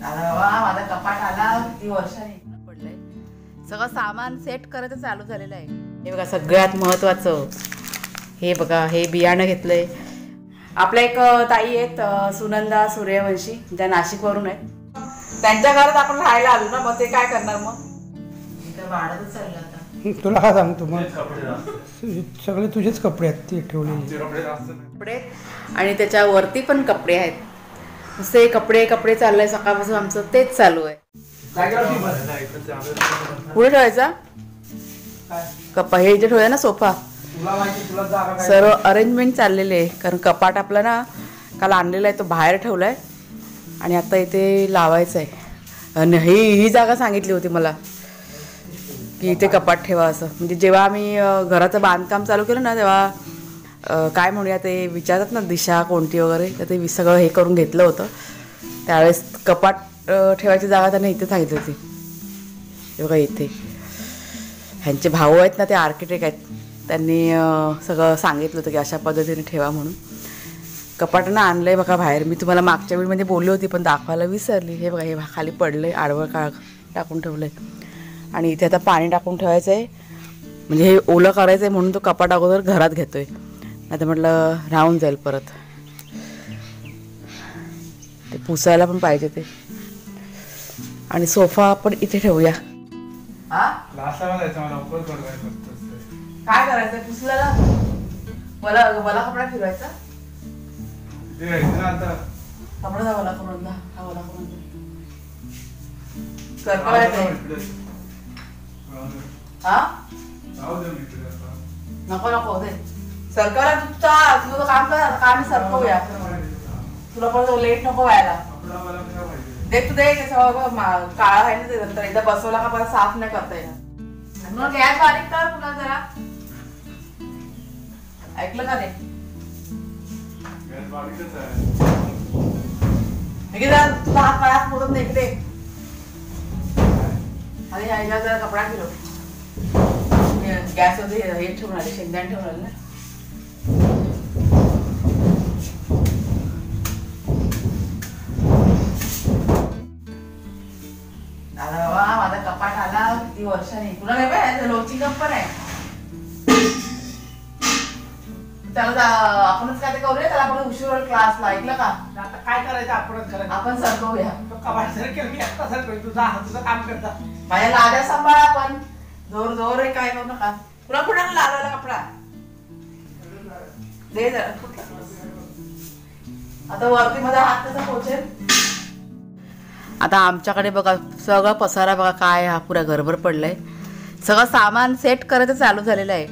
माझा कपाट आला किती वर्षांनी पडलंय. सगळं सामान सेट करायचं चालू झालेलं आहे. हे बघा सगळ्यात महत्त्वाचं हे बघा, हे बियाणं घेतलंय. आपल्या एक ताई आहेत सुनंदा सूर्यवंशी, ज्या नाशिकवरून आहेत. त्यांच्या घरात आपण राहायला आलो ना, मग ते काय करणार, मग इथं वाढतच चाललं आता. तुला काय सांगतो, मग सगळे तुझेच कपडे आहेत ते ठेवलेले कपडे, आणि त्याच्यावरती पण कपडे आहेत. नुसते कपडे कपडे चाललंय सकाळपासून, आमचं तेच चालू आहे. पुढे ठेवायचा हे इथे ठेवूया ना सोफा. सर्व अरेंजमेंट चाललेले आहे, कारण कपाट आपला ना काल आणलेला आहे, तो बाहेर ठेवलाय आणि आता इथे लावायचं आहे. आणि ही जागा सांगितली होती मला की इथे कपाट ठेवा असं. म्हणजे जेव्हा आम्ही घराचं बांधकाम चालू केलं ना, तेव्हा काय म्हणूया ते विचारतात ना दिशा कोणती वगैरे, तर ते सगळं हे करून घेतलं होतं. त्यावेळेस कपाट ठेवायची जागा त्यांनी इथे सांगितली होती. हे बघा इथे ह्यांचे भाऊ आहेत ना, ते आर्किटेक्ट आहेत, त्यांनी सगळं सांगितलं होतं की अशा पद्धतीने ठेवा म्हणून. कपाटानं आणलं आहे बघा बाहेर. मी तुम्हाला मागच्या वेळीमध्ये बोलली होती पण दाखवायला विसरली. हे बघा हे खाली पडलं आहे, आडवं टाकून ठेवलं आहे. आणि इथे आता पाणी टाकून ठेवायचं आहे, म्हणजे हे ओलं करायचं आहे म्हणून तो कपाट अगोदर घरात घेतो आहे. नाही तर म्हटलं राहून जाईल परत, ते पुसायला पण पाहिजे ते. आणि सोफा आपण इथे ठेवूया. काय करायचं पुसल्याला, मला कपडा फिरवायचा, कपडा जावा करून नको नको दे सरकारला. तुझं काम कर, काम सरकवूया. तुला पण लेट नको व्हायला. दे तू दे, काळा आहे ना ते, नंतर एकदा बसवला का परत साफ नाही करता येणार. मग गॅस बारीक कर पुन्हा जरा, ऐकलं का रे? तुझा हात पायात मोडत नाही इकडे. अरे ह्याच्यावर जरा कपडा फिरव. गॅसवर हे ठेवून आले, शेंगदाणे ठेवून आले ना. माझा कपाट आला किती वर्षांनी. तुला नाही पाहिजे लोची कप पण आहे. त्याला आपणच काय ते करूया, त्याला आपण उशीर क्लासला, ऐकलं का? आता काय करायचं आपणच करायचं, आपण सरकवूया. कपाट सरकेल मी एकटा सरकवेल, तुझं काम करता. माझ्या लाद्या सांभाळा, आपण जोर जोर रे काय करू नका. तुला कुठे लावायला कपडा दे जरा. आता वरती माझा हात कसा पोचेल. आता आमच्याकडे बघा सगळं पसारा बघा, काय हा पुरा घरभर पडलाय. सगळं सामान सेट करायचं चालू झालेलं आहे.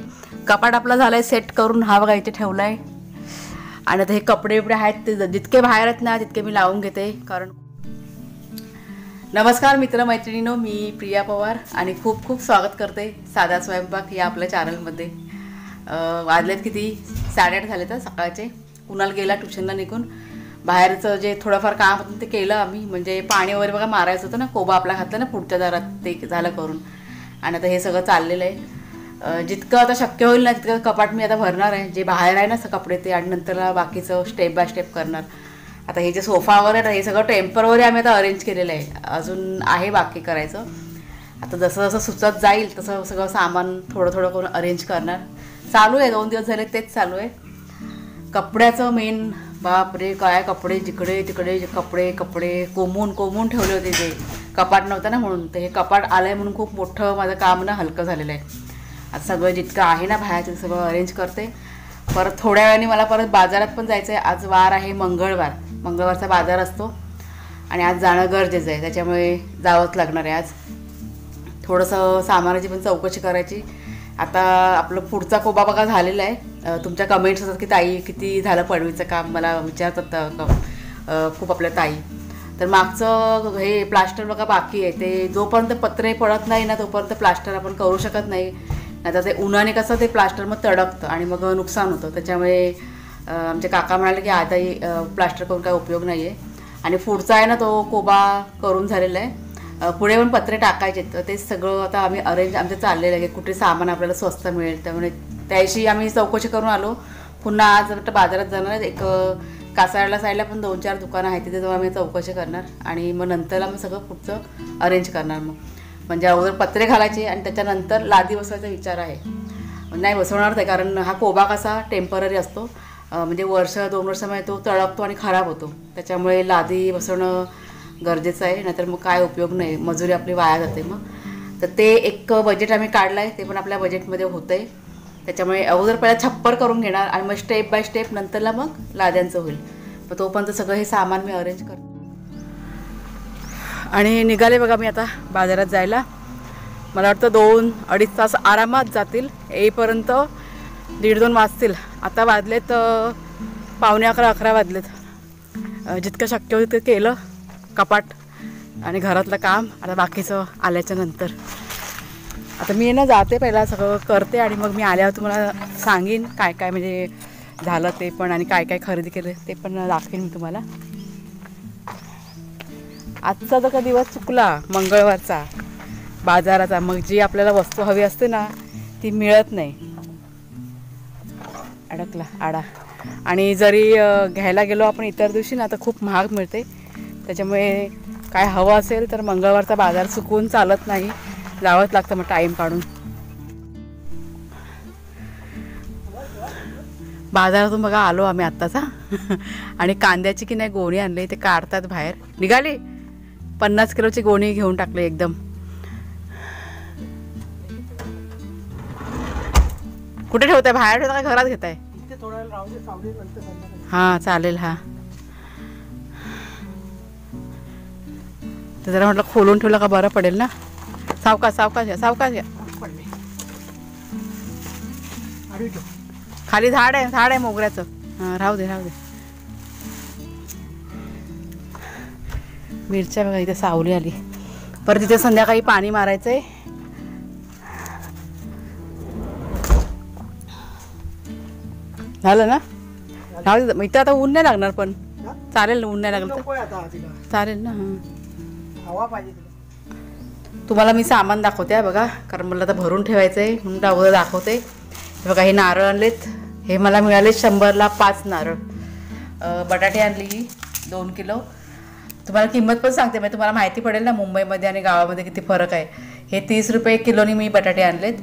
कपाट आपला झालाय सेट करून, हा बघा इथे ठेवलाय. आणि आता हे कपडे बिपडे आहेत ते जितके बाहेर आहेत ना तितके मी लावून घेते. कारण नमस्कार मित्रमैत्रिणींनो, मी प्रिया पवार आणि खूप खूप स्वागत करते साधा स्वयंपाक या आपल्या चॅनलमध्ये. वाजलेत किती 8:30 झाले तर सकाळचे. कुणाल गेला ट्युशनला निघून. बाहेरचं जे थोडंफार काम होतं ते केलं आम्ही. म्हणजे पाणी वगैरे बघा मारायचं होतं ना, कोबा आपला घातला ना पुढच्या दारात, ते झालं करून. आणि आता हे सगळं चाललेलं आहे. जितकं आता शक्य होईल ना तितकं कपाट मी आता भरणार आहे. जे बाहेर आहे ना कपडे ते, आणि नंतर बाकीचं स्टेप बाय स्टेप करणार. आता हे जे सोफा वगैरे हे सगळं टेम्पररी आम्ही आता अरेंज केलेलं आहे. अजून आहे बाकी करायचं. आता जसं जसं सुचत जाईल तसं सगळं सामान थोडं थोडं करून अरेंज करणार. चालू आहे, 2 दिवस झाले तेच चालू आहे. कपड्याचं मेन, बापरे काय कपडे, जिकडे तिकडे कपडे कपडे कोमून ठेवले होते. जे कपाट नव्हतं ना म्हणून, तर हे कपाट आलं आहे म्हणून खूप मोठं माझं काम ना हलकं झालेलं आहे. आता सगळं जितकं आहे ना बाहेर ते सगळं अरेंज करते. परत थोड्या वेळाने मला परत बाजारात पण जायचं आहे. आज वार आहे मंगळवारचा बाजार असतो आणि आज जाणं गरजेचं आहे, त्याच्यामुळे जावंच लागणार आहे. आज थोडंसं सामानाची पण चौकशी करायची. आता आपलं पुढचा कोबा बघा झालेला आहे. तुमच्या कमेंट्स असतात की ताई किती झालं पडवीचं काम, मला विचारतात खूप आपल्या ताई. तर मागचं हे प्लास्टर बघा बाकी आहे. ते जोपर्यंत पत्रे पडत नाही ना तोपर्यंत प्लास्टर आपण करू शकत नाही. आता ते उन्हाने कसं ते प्लास्टर मग तडकतं आणि मग नुकसान होतं. त्याच्यामुळे आमचे काका म्हणाले की आताही प्लास्टर करून काय उपयोग नाही आहे. आणि पुढचा आहे ना तो कोबा करून झालेला आहे. पुढे पण पत्रे टाकायचे, तर ते सगळं आता आम्ही अरेंज आमचं चाललेलं आहे की कुठे सामान आपल्याला स्वस्त मिळेल. त्यामुळे त्याशी आम्ही चौकशी करून आलो. पुन्हा आज बाजारात जाणार. एक कासारला साईडला पण 2-4 दुकानं आहेत, तिथे तेव्हा मी चौकशी करणार आणि मग नंतरला मग सगळं पुढचं अरेंज करणार. मग म्हणजे अगोदर पत्रे घालायचे आणि त्याच्यानंतर लादी बसवायचा विचार आहे. नाही बसवणारच आहे, कारण हा कोबा कसा टेम्पररी असतो, म्हणजे 1-2 वर्षामध्ये तो तळपतो आणि खराब होतो. त्याच्यामुळे लादी बसवणं गरजेचं आहे, नाहीतर मग काय उपयोग नाही, मजुरी आपली वाया जाते. मग तर ते एक बजेट आम्ही काढलं आहे, ते पण आपल्या बजेटमध्ये होतं आहे. त्याच्यामुळे अगोदर पहिला छप्पर करून घेणार आणि मग स्टेप बाय स्टेप नंतरला मग लाद्यांचं होईल. मग तोपर्यंत सगळं हे सामान मी अरेंज करतो. आणि निघाले बघा मी आता बाजारात जायला. मला वाटतं 2-2.5 तास आरामात जातील, येईपर्यंत 1:30-2 वाजतील. आता वाजलेत 11:45-11 वाजलेत. जितकं शक्य होतं तितकं केलं कपाट आणि घरातलं काम. आता बाकीचं आल्याच्या नंतर आता मी ना जाते, पहिला सगळं करते आणि मग मी आल्यावर तुम्हाला सांगेन काय काय म्हणजे झालं ते पण, आणि काय काय खरेदी केलं ते पण दाखवेन मी तुम्हाला. आजचा तर का दिवस चुकला, मंगळवारचा बाजाराचा. मग जी आपल्याला वस्तू हवी असते ना ती मिळत नाही, अडकला आडा. आणि जरी घ्यायला गेलो आपण इतर दिवशी ना तर खूप महाग मिळते. त्याच्यामुळे काय हवं असेल तर मंगळवारचा बाजार चुकवून चालत नाही, जावंच लागतं मग टाईम काढून. बाजारातून बघा आलो आम्ही आत्ताचा. आणि कांद्याची की नाही गोणी आणली, ते काढतात बाहेर. निघाली 50 किलोची गोणी घेऊन टाकली एकदम. कुठे ठेवताय, बाहेर ठेवता का घरात घेताय? हां चालेल. हां तर जरा म्हटलं खोलून ठेवलं का बरं पडेल ना. सावकाश सावकाश घ्या, सावकाश घ्या. खाली झाड आहे मोगऱ्याचं. हां राहू दे राहू दे. मिरच्या बघा इथे सावली आली. परत तिथे संध्याकाळी पाणी मारायचं आहे. झालं ना, राहू दे. इथं आता ऊन नाही लागणार, पण चालेल ना, ऊन नाही लागलं तर चालेल ना. हवा पाहिजे. तुम्हाला मी सामान दाखवते बघा, कारण मला आता भरून ठेवायचं आहे म्हणून अगोदर दाखवते. हे बघा, हे नारळ आणलेत, हे मला मिळाले 100ला 5 नारळ. बटाटे आणली 2 किलो. तुम्हाला किंमत पण सांगते, म्हणजे तुम्हाला माहिती पडेल ना मुंबईमध्ये आणि गावामध्ये किती फरक आहे. हे 30 रुपये किलोनी मी बटाटे आणलेत.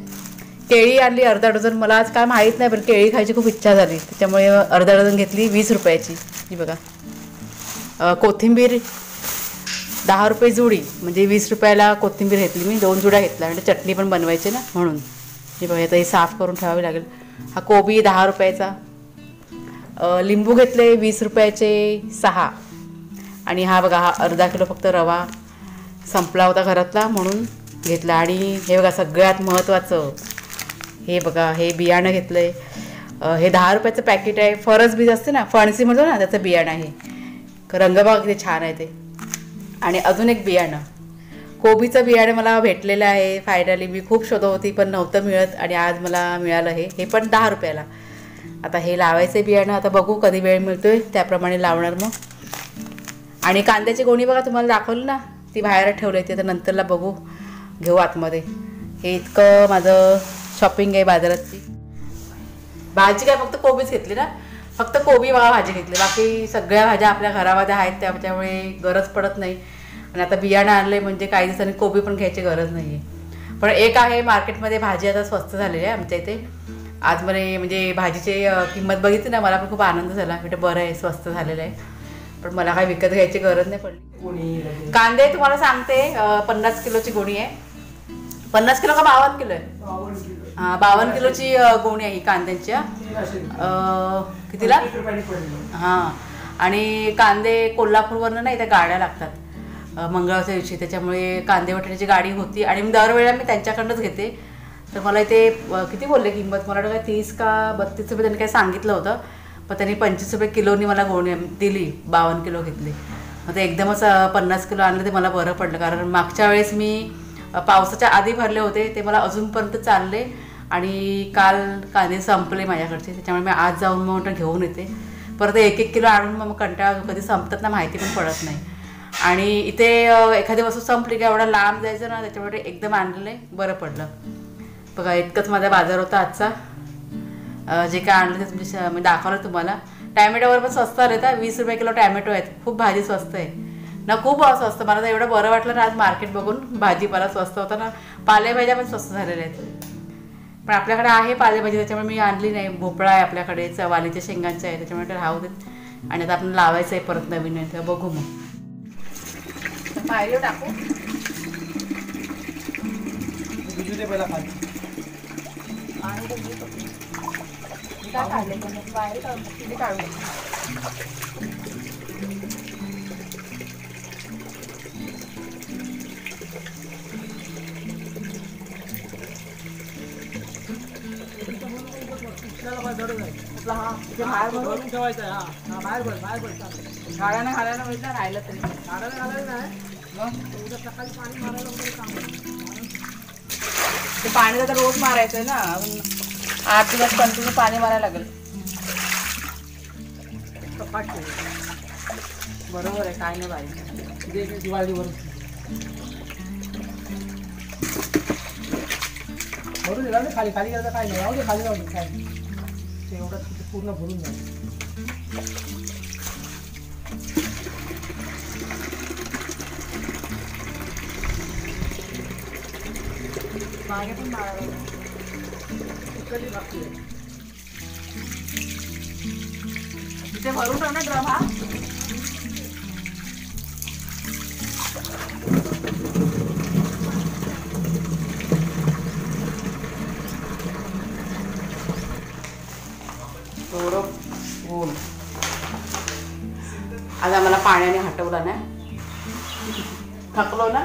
केळी आणली अर्धा डझन. मला आज काय माहीत नाही, पण केळी खायची खूप इच्छा झाली, त्याच्यामुळे अर्धा डझन घेतली 20 रुपयाची. ही बघा. कोथिंबीर 10 रुपये जुडी, म्हणजे 20 रुपयाला कोथिंबीर घेतली मी. 2 जुड्या घेतल्या, म्हणजे चटणी पण बनवायची ना म्हणून. हे बघा, आता ही साफ करून ठेवावी लागेल. हा कोबी 10 रुपयाचा. लिंबू घेतले 20 रुपयाचे 6. आणि हा बघा, हा अर्धा किलो फक्त रवा संपला होता घरातला म्हणून घेतला. आणि हे बघा, सगळ्यात महत्त्वाचं हे बघा, हे बियाणं घेतलं आहे. हे 10 रुपयाचं पॅकेट आहे. फरस बीज असते ना, फणसी म्हणतो ना, त्याचं बियाणं आहे. रंग बघा किती छान आहे ते. आणि अजून एक बियाणं, कोबीचं बियाणं मला भेटलेलं आहे फायनली. मी खूप शोधत होती पण नव्हतं मिळत, आणि आज मला मिळालं. हे पण 10 रुपयाला. आता हे लावायचं बियाणं, आता बघू कधी वेळ मिळतोय त्याप्रमाणे लावणार मग. आणि कांद्याची गोणी बघा, तुम्हाला दाखवलं ना, ती बाहेर ठेवली होती. आता नंतरला बघू, घेऊ आतमध्ये. हे इतकं माझं शॉपिंग आहे बाजारातची. भाजी काय फक्त कोबीच घेतली ना, फक्त कोबी बघा भाजी घेतली. बाकी सगळ्या भाज्या आपल्या घरामध्ये आहेत, त्याच्यामुळे गरज पडत नाही. आणि आता बियाणं आणलं म्हणजे काही दिवसांनी कोबी पण घ्यायची गरज नाही आहे. पण एक आहे, मार्केटमध्ये भाजी आता स्वस्त झालेली आहे आमच्या इथे. आज मला म्हणजे भाजीची किंमत बघितली ना, मला पण खूप आनंद झाला. म्हणजे बरं आहे, स्वस्त झालेलं आहे. पण मला काही विकत घ्यायची गरज नाही पडली. कांदे तुम्हाला सांगते 50 किलोची गोणी आहे. 50 किलो का 52 किलो आहे? हां 52 किलोची गोणी आहे ही कांद्यांच्या. कितीला? हां. आणि कांदे कोल्हापूरवरनं नाही, त्या गाड्या लागतात मंगळवारच्या दिवशी, त्याच्यामुळे कांदे वाटण्याची गाडी होती. आणि मी दरवेळेला मी त्यांच्याकडनंच घेते. तर मला इथे किती बोलले किंमत, मला वाटतं काय 30 का 32 रुपये त्यांनी काय सांगितलं होतं. पण त्यांनी 25 रुपये किलोनी मला गोणी दिली. 52 किलो घेतली. मग ते एकदमच 50 किलो आणलं, ते मला बरं पडलं. कारण मागच्या वेळेस मी पावसाच्या आधी भरले होते, ते मला अजूनपर्यंत चालले. आणि काल कांदे संपले माझ्याकडचे, त्याच्यामुळे मी आज जाऊन मग म्हटलं घेऊन येते. परत 1-1 किलो आणून मग कंटाळा, कधी संपतात ना माहिती पण पडत नाही. आणि इथे एखादी वस्तू संपली की एवढा लांब जायचं ना, त्याच्यामुळे एकदम आणलेलं बरं पडलं. बघा, इतकंच माझा बाजार होता आजचा. जे काय आणलं ते मी दाखवलं तुम्हाला. टॅमॅटोवर पण स्वस्त आले तर 20 रुपये किलो टॅमॅटो आहेत. खूप भाजी स्वस्त आहे ना, खूप स्वस्त. मला तर एवढं बरं वाटलं ना आज मार्केट बघून. भाजीपाला स्वस्त होता ना, पालेभाज्या पण स्वस्त झालेल्या आहेत. पण आपल्याकडे आहे पालेभाजी त्याच्यामुळे मी आणली नाही. भोपळा आहे आपल्याकडे, चवालीच्या शेंगांच्या आहे, त्याच्यामुळे राहू देत. आणि आता आपण लावायचं आहे परत नवीन आहे तर बघू मग. पायरी टाकू पहिला खाली आणि काय काढले बाहेर काढून काढू. घाड्यानं घालायला मिळतं राहिलं तरी ते पाणी तर रोज मारायचंय ना. अजून 8 दिवस कंटिन्यू पाणी मारायला लागेल. बरोबर आहे, काय नाही बाई दिवाळीवर भरून दिला ना खाली. खाली गेलं काय नाही, राहू दे खाली, राहू दे काय ते एवढं पूर्ण भरून जाईल. मागे पण मारायला तिथे भरून ठेव ना ड्रम हा. थोडं ऊन आज आम्हाला पाण्याने हटवलं ना, थकलो ना.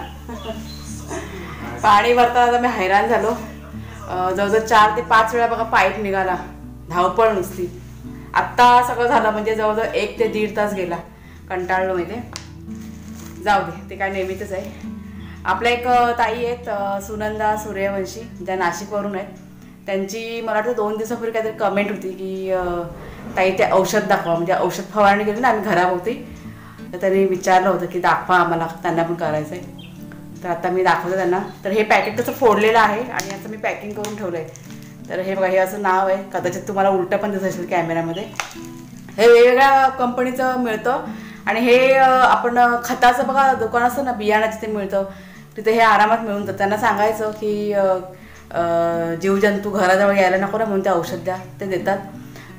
पाणी भरताना मी हैराण झालो. जवळजवळ 4 ते 5 वेळा बघा पाईप निघाला. धावपळ नुसती. आत्ता सगळं झालं म्हणजे जवळजवळ 1 ते 1.5 तास गेला. कंटाळलो माहिती. जाऊ दे, ते काय नेहमीच आहे. आपल्या एक ताई आहेत सुनंदा सूर्यवंशी, ज्या नाशिकवरून आहेत. त्यांची मला वाटतं 2 दिवसापूर्वी काहीतरी कमेंट होती की ताई ते औषध दाखवा. म्हणजे औषध फवारणी केली ना आम्ही घराभोवती, तर त्यांनी विचारलं होतं की दाखवा आम्हाला, त्यांना पण करायचं आहे. तर आता मी दाखवलं त्यांना. तर हे पॅकेट तसं फोडलेलं आहे आणि याचं मी पॅकिंग करून ठेवलं आहे. तर हे बघा, हे असं नाव आहे. कदाचित तुम्हाला उलटं पण दिसत असेल कॅमेऱ्यामध्ये. हे वेगवेगळ्या कंपनीचं मिळतं. आणि हे आपण खताचं बघा दुकान असतं ना, बियाणं जिथे मिळतं तिथे हे आरामात मिळून जातं. त्यांना सांगायचं की जीवजंतू घराजवळ यायला नको ना म्हणून ते औषध द्या, ते देतात.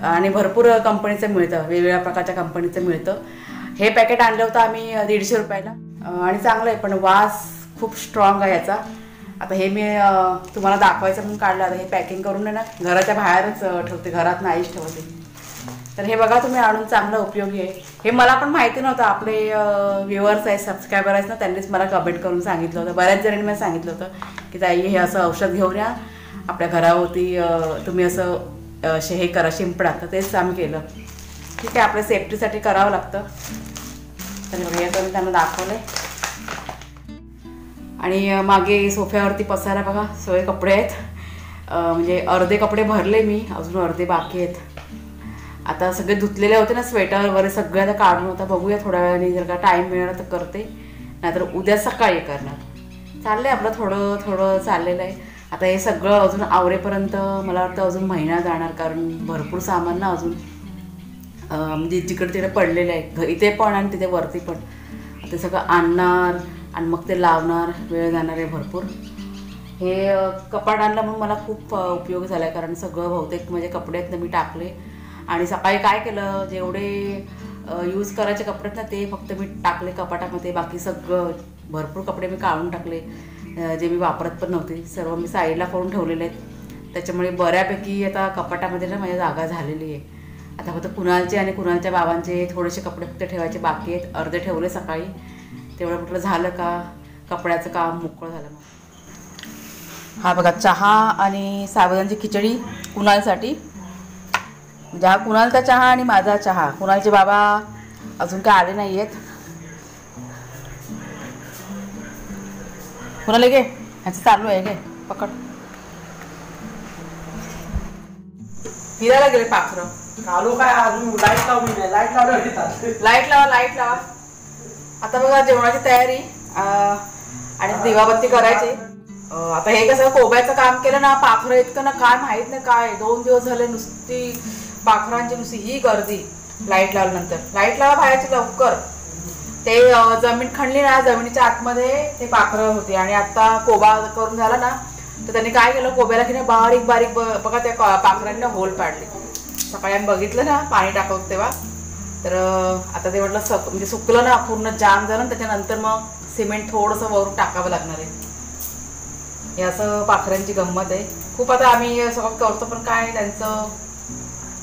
आणि भरपूर कंपनीचं मिळतं, वेगवेगळ्या प्रकारच्या कंपनीचं मिळतं. हे पॅकेट आणलं होतं आम्ही 150 रुपयाला आणि चांगलं आहे, पण वास खूप स्ट्रॉंग आहे याचा. आता हे मी तुम्हाला दाखवायचं म्हणून काढलं. आता हे पॅकिंग करून ना घराच्या बाहेरच ठेवते, घरात नाहीच ठेवते. तर हे बघा तुम्ही आणून, चांगलं उपयोगी आहे. हे मला पण माहिती नव्हतं. आपले व्ह्युअर्स आहेत, सबस्क्रायबर आहेत ना, त्यांनीच मला कमेंट करून सांगितलं होतं. बऱ्याच जणांनी मला सांगितलं होतं की ताई हे असं औषध घेऊन या आपल्या घराभोवती, तुम्ही असं हे करा, शिंपडा. तर तेच आम्ही केलं. ठीक आहे, आपल्या सेफ्टीसाठी करावं लागतं. तर हे तर मी त्यांना दाखवलं. आणि मागे सोफ्यावरती पसारा बघा, सगळे कपडे आहेत. म्हणजे अर्धे कपडे भरले मी, अजून अर्धे बाकी आहेत. आता सगळे धुतलेले होते ना, स्वेटर वगैरे सगळे आता काढून होता. बघूया थोड्या वेळाने, जर का टाईम मिळाला तर करते, नाहीतर उद्या सकाळी करणार. चाललं आहे आपलं थोडं थोडं चाललेलं आहे. आता हे सगळं अजून आवरेपर्यंत मला वाटतं अजून महिना जाणार, कारण भरपूर सामान ना अजून म्हणजे जिकडे तिकडे पडलेलं आहे, इथे पण आणि तिथे वरती पण. ते सगळं आणणार आणि मग ते लावणार, वेळ जाणार आहे भरपूर. हे कपाट आणलं म्हणून मला खूप उपयोग झाला आहे, कारण सगळं बहुतेक म्हणजे कपडे आहेत ना मी टाकले. आणि सकाळी काय केलं, जेवढे यूज करायचे कपडे आहेत ना ते फक्त मी टाकले कपाटामध्ये. बाकी सगळं भरपूर कपडे मी काढून टाकले, जे मी वापरत पण नव्हते. सर्व मी साईडला करून ठेवलेले आहेत. त्याच्यामुळे बऱ्यापैकी आता कपाटामध्ये ना माझी जागा झालेली आहे. आता फक्त कुणालचे आणि कुणालच्या बाबांचे थोडेसे कपडे फक्त ठेवायचे बाकी आहेत. अर्धे ठेवले सकाळी. तेवढं कुठलं झालं का कपड्याचं काम मोकळं झालं. मग हा बघा, चहा आणि साबुदाण्याची खिचडी कुणालसाठी. म्हणजे हा कुणालचा चहा आणि माझा चहा. कुणालचे बाबा अजून काय आले नाही आहेत. कुणाला घे, ह्याचं चालू आहे, घे पकड. फिरायला गेले पाखरं. चालू काय अजून लाईट लावली नाही, लाईट लावली. लाईट लावा, लाईट लावा. आता बघा जेवणाची तयारी आणि दिवाबत्ती करायची. आता हे कसं कोब्याचं काम केलं ना, पाखरं इतकं ना काय माहीत नाही काय. 2 दिवस झाले नुसती पाखरांची नुसती ही गर्दी. लाईट लावल्यानंतर. लाईट लावा बाहेरची लवकर. ते जमीन खणली ना, जमिनीच्या आतमध्ये ते पाखरं होती आणि आता कोबा करून झाला ना तर त्यांनी काय केलं, कोब्याला की नाही बारीक बारीक बघा त्या पाखरांना होल पाडले. सकाळी आम्ही बघितलं ना पाणी टाकवत तेव्हा, तर आता ते म्हटलं म्हणजे सुकलं ना पूर्ण जाम झालं, त्याच्यानंतर मग सिमेंट थोडंसं वरून टाकावं लागणार आहे. हे असं पाखरांची गंमत आहे खूप. आता आम्ही सगळं करतो पण काय त्यांचं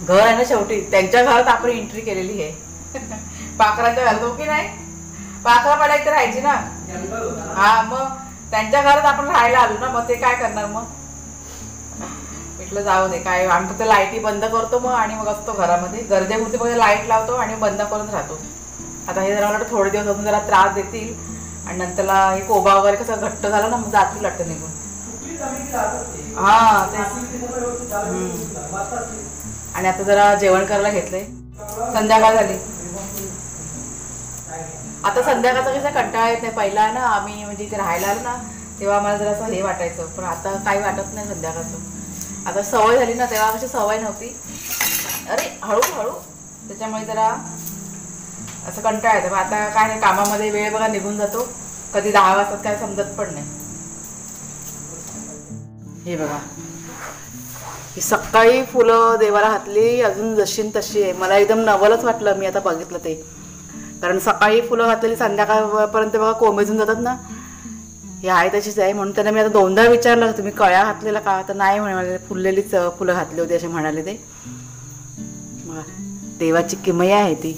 घर आहे ना, शेवटी त्यांच्या घरात आपण एंट्री केलेली आहे. पाखरांच्या घरात हो की नाही, पाखरा पहिला इथे राहायची ना. हा, मग त्यांच्या घरात आपण राहायला आलो ना, मग ते काय करणार. मग म्हटलं जाऊ दे काय, आम्ही फक्त लाईटी बंद करतो मग आणि मग असतो घरामध्ये. गरजेपुरती फक्त लाईट लावतो आणि बंद करून राहतो. आता हे जरा मला थोडे दिवस अजून जरा त्रास देतील आणि नंतरला हे कोबा वगैरे कसं घट्ट झालं ना, मग जातील वाटतं निघून. हा ते. आणि आता जरा जेवण करायला घेतलंय, संध्याकाळ झाली. आता संध्याकाळचा कसा कंटाळा येत नाही. पहिला ना आम्ही म्हणजे इथे राहायला आलो ना तेव्हा आम्हाला जरा असं हे वाटायचं, पण आता काही वाटत नाही संध्याकाळचं. आता सवय झाली ना, तेव्हा कशी सवय नव्हती. अरे हळूहळू त्याच्यामुळे जरा असं कंटाळा येतं. आता काय नाही, कामामध्ये वेळ बघा निघून जातो, कधी 10 वाजतात काय समजत पण नाही. हे बघा ही सकाळी फुलं देवाला घातली, अजून जशी तशी आहे. मला एकदम नवलच वाटलं मी आता बघितलं ते, कारण सकाळी फुलं घातलेली संध्याकाळपर्यंत बघा कोमेजून जातात ना. हे आहे तशीच आहे. म्हणून त्यांना मी आता 2दा विचारलं, तुम्ही कळ्या घातलेला का, तर नाही म्हणाले, फुललेलीच फुलं घातली होती असे म्हणाले ते. देवाची किमया आहे ती.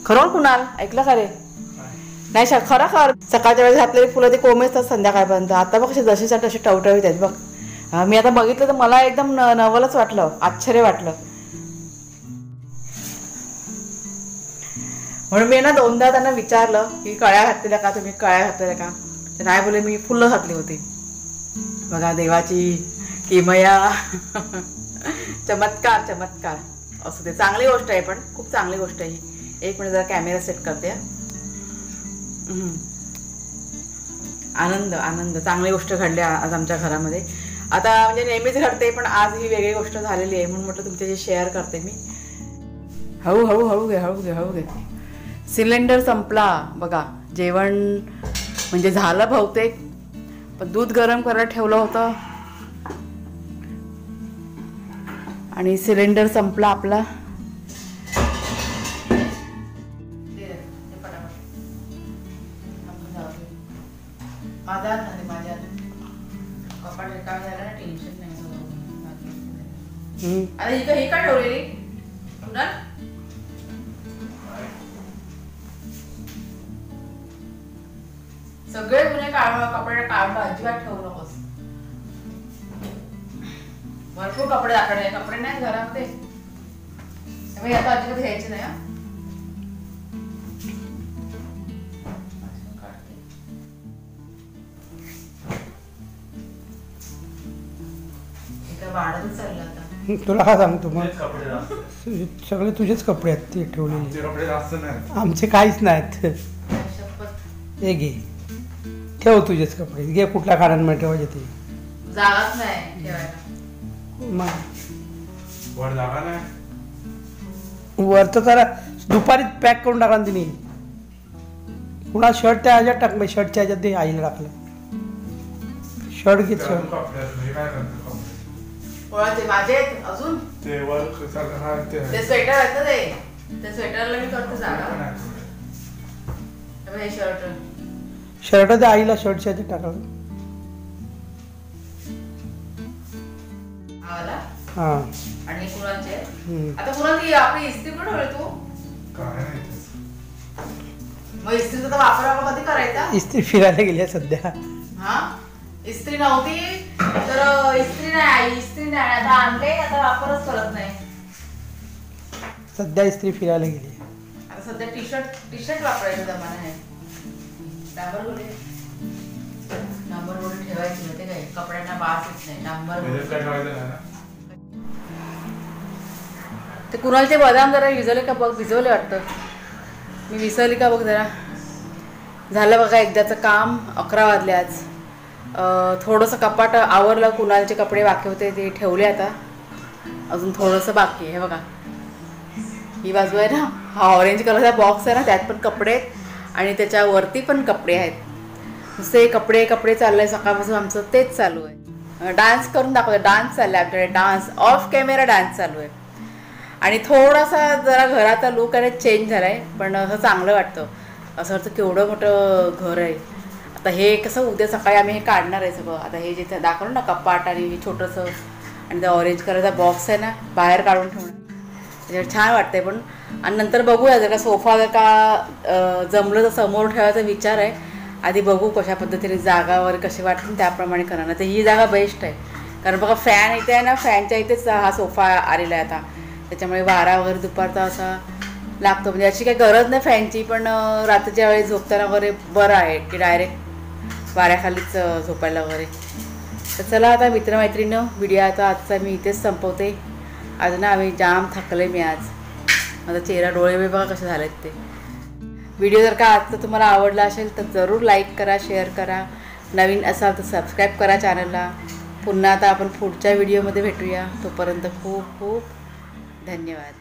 खरं कुणाल ऐकलं का रे? नाही खरं सकाळच्या वेळेस घातलेली फुलं ते कोमेजतात संध्याकाळपर्यंत. आता बघ जशीच्या तशी टवटवीत आहेत बघ. मी आता बघितलं तर मला एकदम नवलच वाटलं, आश्चर्य वाटलं. म्हणून मी ना 2दा त्यांना विचारलं की कळ्या घातलेल्या का, तुम्ही कळ्या घातलेल्या का, ते नाही बोले, मी फुलं घातली होती. बघा देवाची किमया. चमत्कार चमत्कार असं ते. चांगली गोष्ट आहे, पण खूप चांगली गोष्ट आहे ही. एक मिनिट जरा कॅमेरा सेट करते. आनंद आनंद, चांगली गोष्ट घडली आज आमच्या घरामध्ये. आता म्हणजे नेहमीच घडते, पण आज ही वेगळी गोष्ट झालेली आहे म्हणून म्हटलं तुमच्याशी शेअर करते मी. हळूहळू हळू घे हळू घे हळू घे. सिलेंडर संपला बघा. जेवण म्हणजे झालं बहुतेक, पण दूध गरम करायला ठेवलं होतं आणि सिलेंडर संपला आपला. माझा माझ्या कपाट रिकामी झालं ना, टेन्शन नाही. आता ही का ठेवलेली सगळे गुन्हे कपडे काढून अजिबात ठेवू नकोस. भरपूर कपडे दाखवले, कपडे नाही घरामध्ये, आता अजिबात घ्यायचे नाही. वाढतच चाललं आता. तुला काय सांगतो मग, सगळे तुझेच कपडे आहेत ते ठेवलेले, आमचे काहीच नाहीत. हे घे, ठेव तुझेच कपडे, घे कुठल्या काढांमध्ये ठेवायचे ते. जागाच नाही ठेवायला. मग वर जागा नाही, वरचं जरा दुपारी पॅक करून टाकला तिने. कुणा शर्ट त्या ह्याच्यात टाक, शर्टच्या ह्याच्यात ते आईला टाकलं. शर्ट घेत माझे अजून ते स्वेटर आहेत ना, ते स्वेटरला मी करते जागा. हे शर्ट त्या आईला शर्टच्या ह्याच्यात टाकलं. हा, आणि कुणाचे आता कुणाची आपली इस्त्री पण ठेवली तू मग इस्त्रीचा तर वापर आपण कधी करायचा? इस्त्री फिरायला गेली सध्या. हा, इस्त्री नव्हती तर इस्त्री नाही, इस्त्री नाही आता आणले, आता वापरच करत नाही. सध्या इस्त्री फिरायला गेली. आता सध्या टी शर्ट वापरायचा जमाना आहे. डांबर रोड ठेवायची होते काय, कपड्यांना वास येत नाही. डांबर ते कुणालचे बदाम जरा भिजवले का बघ, भिजवले वाटतं मी, विसरली का बघ जरा. झालं बघा एकदाचं काम. 11 वाजले आज. थोडंसं कपाट आवरलं, कुणालचे कपडे बाकी होते ते ठेवले, आता अजून थोडंसं बाकी आहे. हे बघा ही बाजू आहे ना, हा ऑरेंज कलरचा बॉक्स आहे ना, त्यात पण कपडे आहेत आणि त्याच्यावरती पण कपडे आहेत. नुसते कपडे कपडे चाललंय सकाळपासून आमचं, तेच चालू आहे. डान्स करून दाखवतो, डान्स चाललाय आमच्याकडे, डान्स ऑफ कॅमेरा डान्स चालू आहे. आणि थोडासा जरा घराचा लुक आहे चेंज झाला आहे, पण असं चांगलं वाटतं. असं वाटतं केवढं मोठं घर आहे. आता हे कसं उद्या सकाळी आम्ही हे काढणार आहे सगळं. आता हे जिथे दाखवलं ना कपाट आणि छोटंसं आणि त्या ऑरेंज कलरचा बॉक्स आहे ना, बाहेर काढून ठेवणं त्याच्यावर छान वाटतंय. पण आणि नंतर बघूया जर का सोफा जर का जमलं तर समोर ठेवायचा विचार आहे. आधी बघू कशा पद्धतीने जागा वगैरे कशी वाटतील त्याप्रमाणे करणार. तर ही जागा बेस्ट आहे, कारण बघा फॅन इथे आहे ना, फॅनच्या इथेच हा सोफा आलेला आहे आता, त्याच्यामुळे वारा वगैरे दुपारचा असा लागतो. म्हणजे अशी काही गरज नाही फॅनची, पण रात्रीच्या वेळी झोपताना वगैरे बरं आहे की डायरेक्ट वाऱ्याखालीच झोपायला वगैरे. तर चला आता मित्रमैत्रिणीनं व्हिडिओ आता आजचा मी इथेच संपवते. आज ना आम्ही जाम थकले मी आज, माझा चेहरा डोळे बी बघा कसे झालेत ते. व्हिडिओ जर का आजचा तुम्हाला आवडला असेल तर जरूर लाईक करा, शेअर करा. नवीन असाल तर सबस्क्राईब करा चॅनलला. पुन्हा आता आपण पुढच्या व्हिडिओमध्ये भेटूया. तोपर्यंत खूप खूप धन्यवाद.